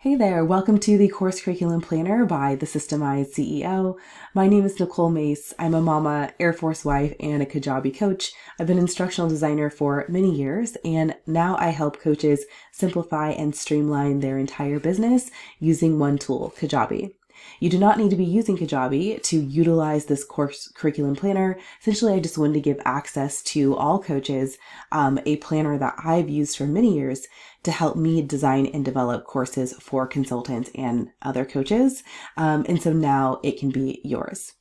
Hey there, welcome to the Course Curriculum Planner by the Systemized CEO. My name is Nicole Mace. I'm a mama, Air Force wife, and a Kajabi coach. I've been an instructional designer for many years, and now I help coaches simplify and streamline their entire business using one tool, Kajabi. You do not need to be using Kajabi to utilize this course curriculum planner. Essentially, I just wanted to give access to all coaches a planner that I've used for many years to help me design and develop courses for consultants and other coaches. And so now it can be yours.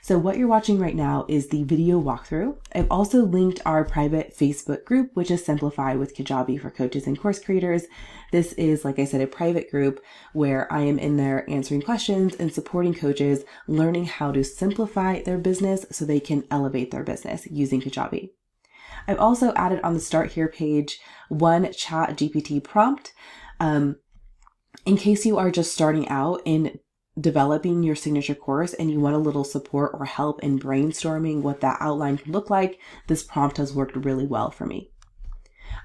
So what you're watching right now is the video walkthrough. I've also linked our private Facebook group, which is Simplify with Kajabi for coaches and course creators. This is, like I said, a private group where I am in there answering questions and supporting coaches learning how to simplify their business so they can elevate their business using Kajabi. I've also added on the Start Here page one ChatGPT prompt in case you are just starting out in developing your signature course and you want a little support or help in brainstorming what that outline can look like. This prompt has worked really well for me.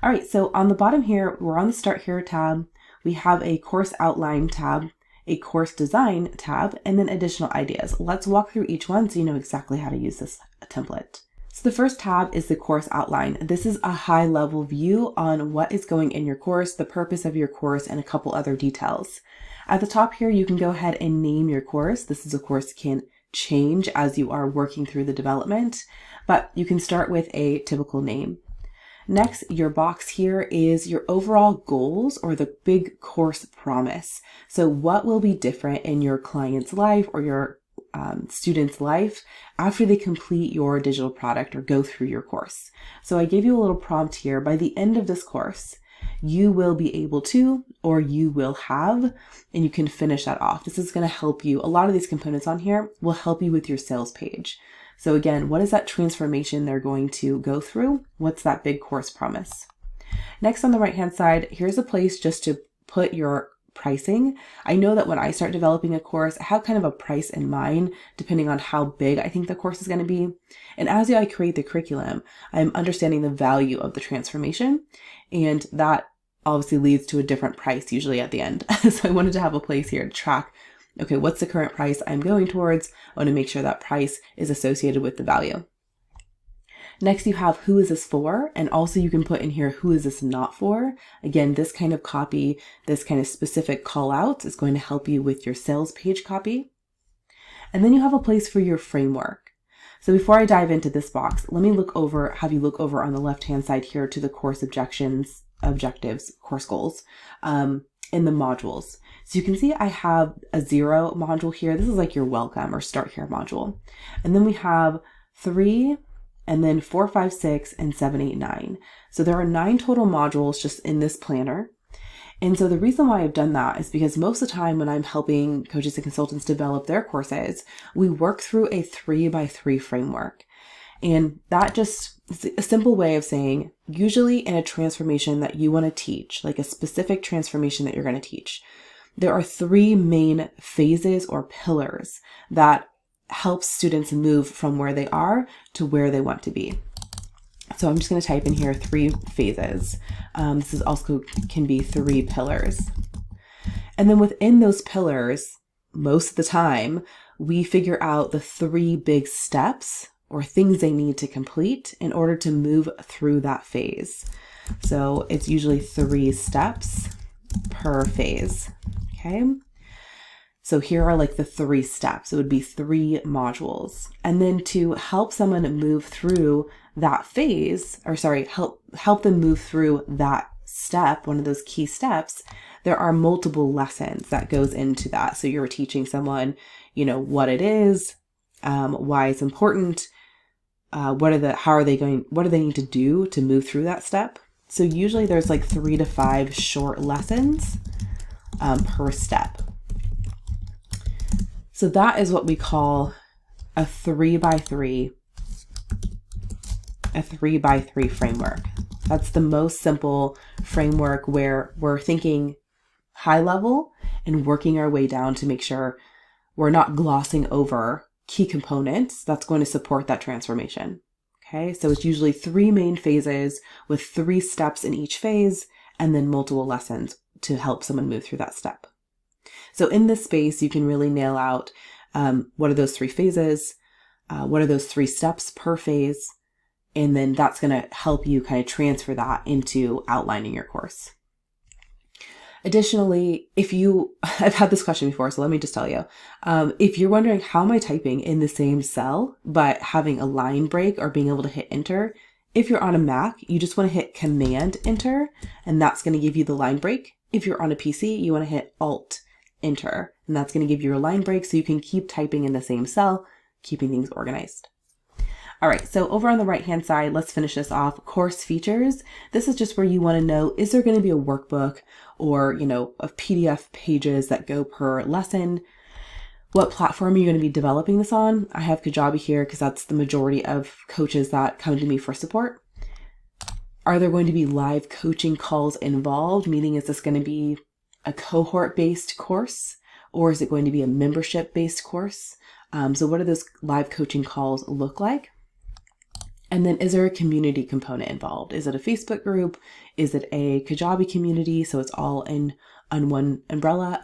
All right, so on the bottom here, we're on the Start Here tab. We have a course outline tab, a course design tab, and then additional ideas. Let's walk through each one so you know exactly how to use this template. So the first tab is the course outline. This is a high level view on what is going in your course, the purpose of your course, and a couple other details. At the top here, you can go ahead and name your course. This is, of course, can change as you are working through the development, but you can start with a typical name. Next, your box here is your overall goals or the big course promise. So what will be different in your client's life or your student's life after they complete your digital product or go through your course? So I gave you a little prompt here. By the end of this course, you will be able to, or you will have, and you can finish that off. This is going to help you. A lot of these components on here will help you with your sales page. So again, what is that transformation they're going to go through? What's that big course promise? Next, on the right-hand side, here's a place just to put your pricing. I know that when I start developing a course, I have kind of a price in mind, depending on how big I think the course is going to be. And as I create the curriculum, I'm understanding the value of the transformation, and that obviously leads to a different price usually at the end. So I wanted to have a place here to track, okay, what's the current price I'm going towards? I want to make sure that price is associated with the value. Next, you have who is this for? And also you can put in here, who is this not for? Again, this kind of copy, this kind of specific call out is going to help you with your sales page copy. And then you have a place for your framework. So before I dive into this box, let me have you look over on the left-hand side here to the course objectives, course goals, in the modules. So you can see I have a 0 module here. This is like your welcome or Start Here module. And then we have 3, and then 4, 5, 6, and 7, 8, 9. So there are 9 total modules just in this planner. And so the reason why I've done that is because most of the time when I'm helping coaches and consultants develop their courses, we work through a 3x3 framework. And that just is a simple way of saying, usually in a transformation that you want to teach, like a specific transformation that you're going to teach, there are 3 main phases or pillars that help students move from where they are to where they want to be. So I'm just going to type in here 3 phases. This is also can be 3 pillars. And then within those pillars, most of the time, we figure out the 3 big steps or things they need to complete in order to move through that phase. So it's usually 3 steps per phase. Okay. So here are like the 3 steps. It would be 3 modules. And then to help someone move through that phase, help them move through that step, one of those key steps, there are multiple lessons that goes into that. So you're teaching someone, what it is, why it's important, what do they need to do to move through that step. So usually there's like 3 to 5 short lessons per step. So that is what we call a 3x3 framework. That's the most simple framework where we're thinking high level and working our way down to make sure we're not glossing over key components that's going to support that transformation. Okay, so it's usually 3 main phases with 3 steps in each phase and then multiple lessons to help someone move through that step. So in this space, you can really nail out what are those 3 phases, what are those 3 steps per phase, and then that's going to help you kind of transfer that into outlining your course. Additionally, I've had this question before, so let me just tell you. If you're wondering how am I typing in the same cell, but having a line break or being able to hit enter, if you're on a Mac, you just want to hit Command Enter, and that's going to give you the line break. If you're on a PC, you want to hit Alt Enter, and that's going to give you your line break so you can keep typing in the same cell, keeping things organized. All right, so over on the right-hand side, let's finish this off. Course features. This is just where you want to know, is there going to be a workbook or, of PDF pages that go per lesson? What platform are you going to be developing this on? I have Kajabi here because that's the majority of coaches that come to me for support. Are there going to be live coaching calls involved? Meaning, is this going to be a cohort-based course or is it going to be a membership-based course? So what do those live coaching calls look like? And then is there a community component involved? Is it a Facebook group? Is it a Kajabi community? So it's all under one umbrella.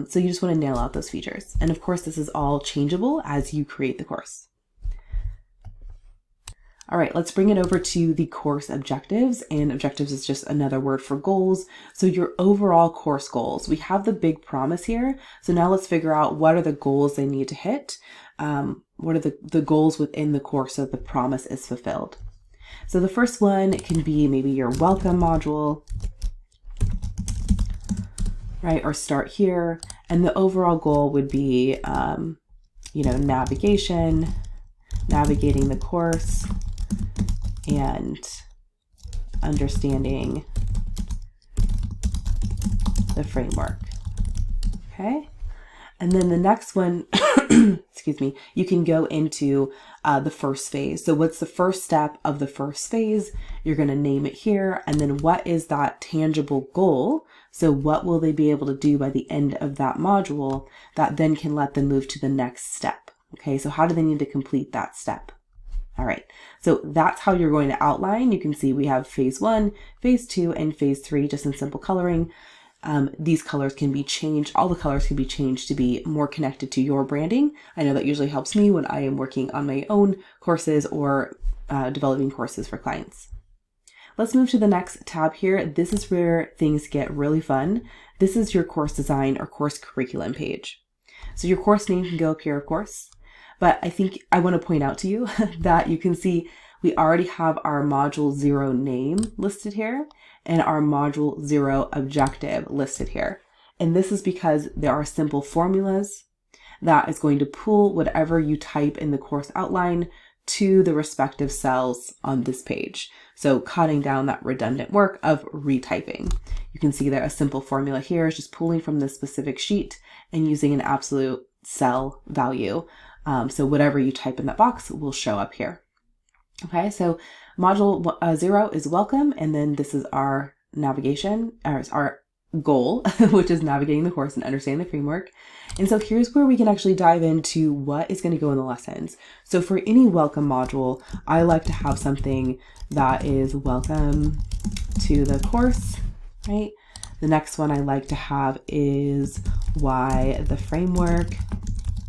So you just want to nail out those features. And of course, this is all changeable as you create the course. All right, let's bring it over to the course objectives. And objectives is just another word for goals. So your overall course goals. We have the big promise here. So now let's figure out what are the goals they need to hit. What are the goals within the course so the promise is fulfilled? So the first one can be maybe your welcome module, right? Or start here. And the overall goal would be, navigation, navigating the course, and understanding the framework. Okay. And then the next one, excuse me, you can go into the first phase. So what's the first step of the first phase? You're going to name it here. And then what is that tangible goal? So what will they be able to do by the end of that module that then can let them move to the next step? Okay, so how do they need to complete that step? All right, so that's how you're going to outline. You can see we have phase 1, phase 2, and phase 3 just in simple coloring. These colors can be changed. All the colors can be changed to be more connected to your branding. I know that usually helps me when I am working on my own courses or developing courses for clients. Let's move to the next tab here. This is where things get really fun. This is your course design or course curriculum page. So your course name can go up here, of course, but I think I want to point out to you that you can see we already have our module 0 name listed here and our module 0 objective listed here. And this is because there are simple formulas that is going to pull whatever you type in the course outline to the respective cells on this page. So cutting down that redundant work of retyping. You can see that a simple formula here is just pulling from this specific sheet and using an absolute cell value. So whatever you type in that box will show up here. Okay, so module 0 is welcome, and then this is our navigation, or our goal, which is navigating the course and understanding the framework. And so here's where we can actually dive into what is going to go in the lessons. So for any welcome module, I like to have something that is welcome to the course, right? The next one I like to have is why the framework.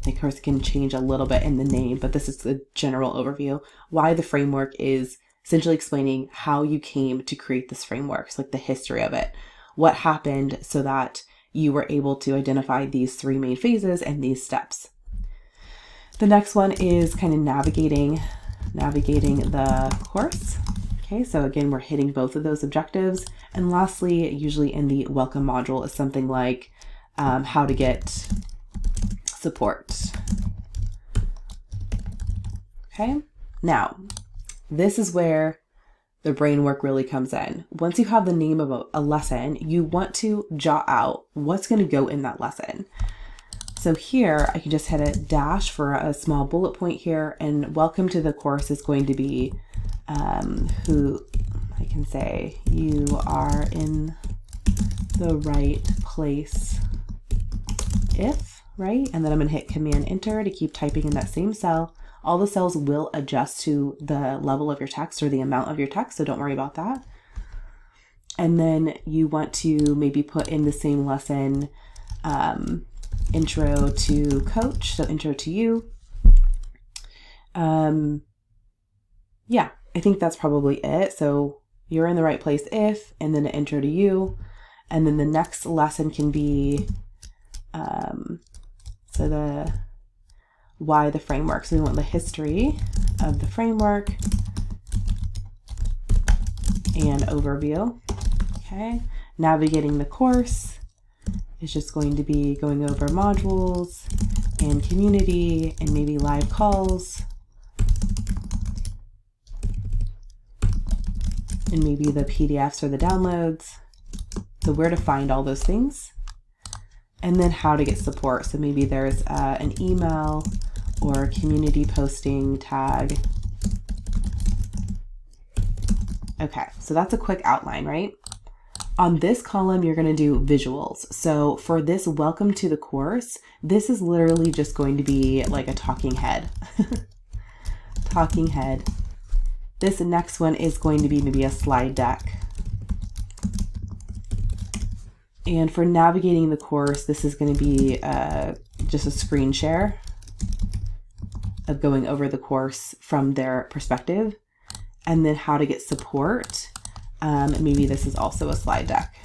The course can change a little bit in the name, but this is the general overview. Why the framework is essentially explaining how you came to create this framework. It's like the history of it. What happened so that you were able to identify these 3 main phases and these steps. The next one is kind of navigating the course. Okay, so again, we're hitting both of those objectives. And lastly, usually in the welcome module is something like how to get support. Okay, now this is where the brain work really comes in. Once you have the name of a lesson, you want to jot out what's going to go in that lesson. So here I can just hit a dash for a small bullet point here, and welcome to the course is going to be who I can say you are in the right place if, right? And then I'm going to hit Command Enter to keep typing in that same cell. All the cells will adjust to the level of your text or the amount of your text, so don't worry about that. And then you want to maybe put in the same lesson, intro to coach, so intro to you. Yeah, I think that's probably it. So you're in the right place if, and then an intro to you. And then the next lesson can be, so the why the framework. So we want the history of the framework and overview. Okay, navigating the course is just going to be going over modules and community and maybe live calls and maybe the PDFs or the downloads. So where to find all those things, and then how to get support. So maybe there's an email or community posting tag. Okay, so that's a quick outline, right? On this column, you're going to do visuals. So for this welcome to the course, this is literally just going to be like a talking head. Talking head. This next one is going to be maybe a slide deck. And for navigating the course, this is going to be just a screen share of going over the course from their perspective. And then how to get support. Maybe this is also a slide deck,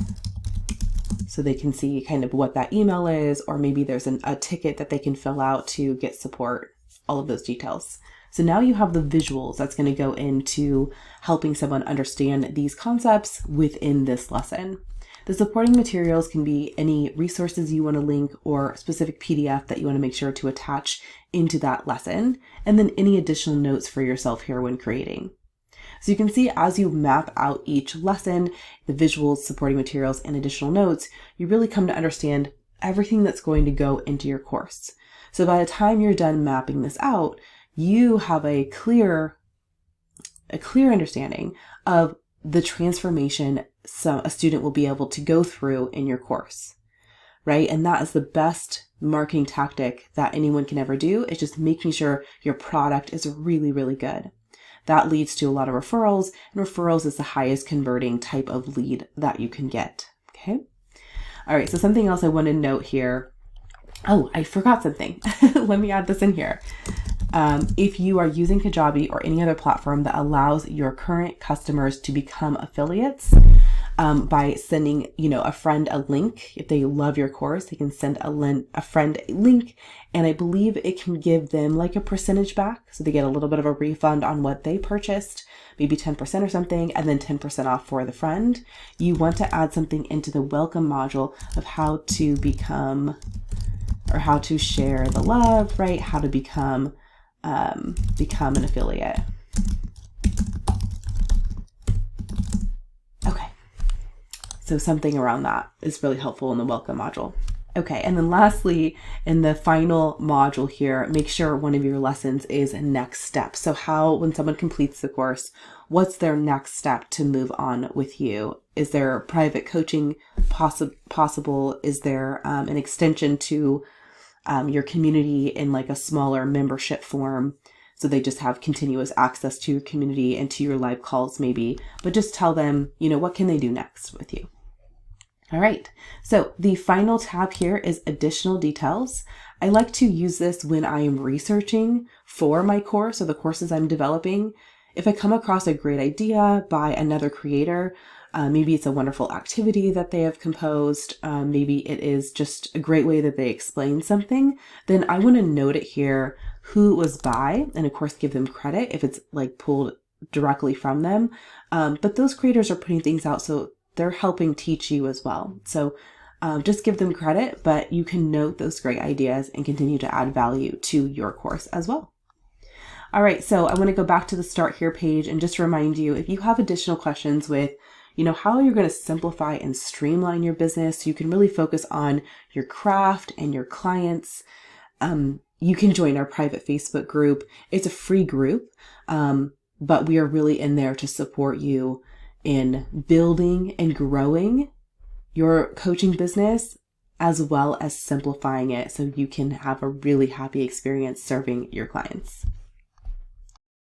so they can see kind of what that email is, or maybe there's a ticket that they can fill out to get support, all of those details. So now you have the visuals that's going to go into helping someone understand these concepts within this lesson. The supporting materials can be any resources you want to link or specific PDF that you want to make sure to attach into that lesson, and then any additional notes for yourself here when creating. So you can see as you map out each lesson, the visuals, supporting materials, and additional notes, you really come to understand everything that's going to go into your course. So by the time you're done mapping this out, you have a clear understanding of the transformation a student will be able to go through in your course, right? And that is the best marketing tactic that anyone can ever do, is just making sure your product is really, really good. That leads to a lot of referrals, and referrals is the highest converting type of lead that you can get. Okay. All right. So something else I want to note here. Oh, I forgot something. Let me add this in here. If you are using Kajabi or any other platform that allows your current customers to become affiliates, by sending, a friend a link. If they love your course, they can send a friend a link, and I believe it can give them like a percentage back. So they get a little bit of a refund on what they purchased, maybe 10% or something, and then 10% off for the friend. You want to add something into the welcome module of how to become, or how to share the love, right? How to become an affiliate. Okay. So something around that is really helpful in the welcome module. Okay, and then lastly, in the final module here, make sure one of your lessons is next step. So how, when someone completes the course, what's their next step to move on with you? Is there private coaching possible? Is there an extension to your community in like a smaller membership form? So they just have continuous access to your community and to your live calls maybe, but just tell them, what can they do next with you? All right. So the final tab here is additional details. I like to use this when I am researching for my course or the courses I'm developing. If I come across a great idea by another creator, maybe it's a wonderful activity that they have composed, maybe it is just a great way that they explain something, then I want to note it here who it was by, and of course give them credit if it's like pulled directly from them. But those creators are putting things out, so they're helping teach you as well. So just give them credit, but you can note those great ideas and continue to add value to your course as well. All right, so I want to go back to the Start Here page and just remind you, if you have additional questions with, how you're going to simplify and streamline your business so you can really focus on your craft and your clients, you can join our private Facebook group. It's a free group, but we are really in there to support you in building and growing your coaching business, as well as simplifying it so you can have a really happy experience serving your clients.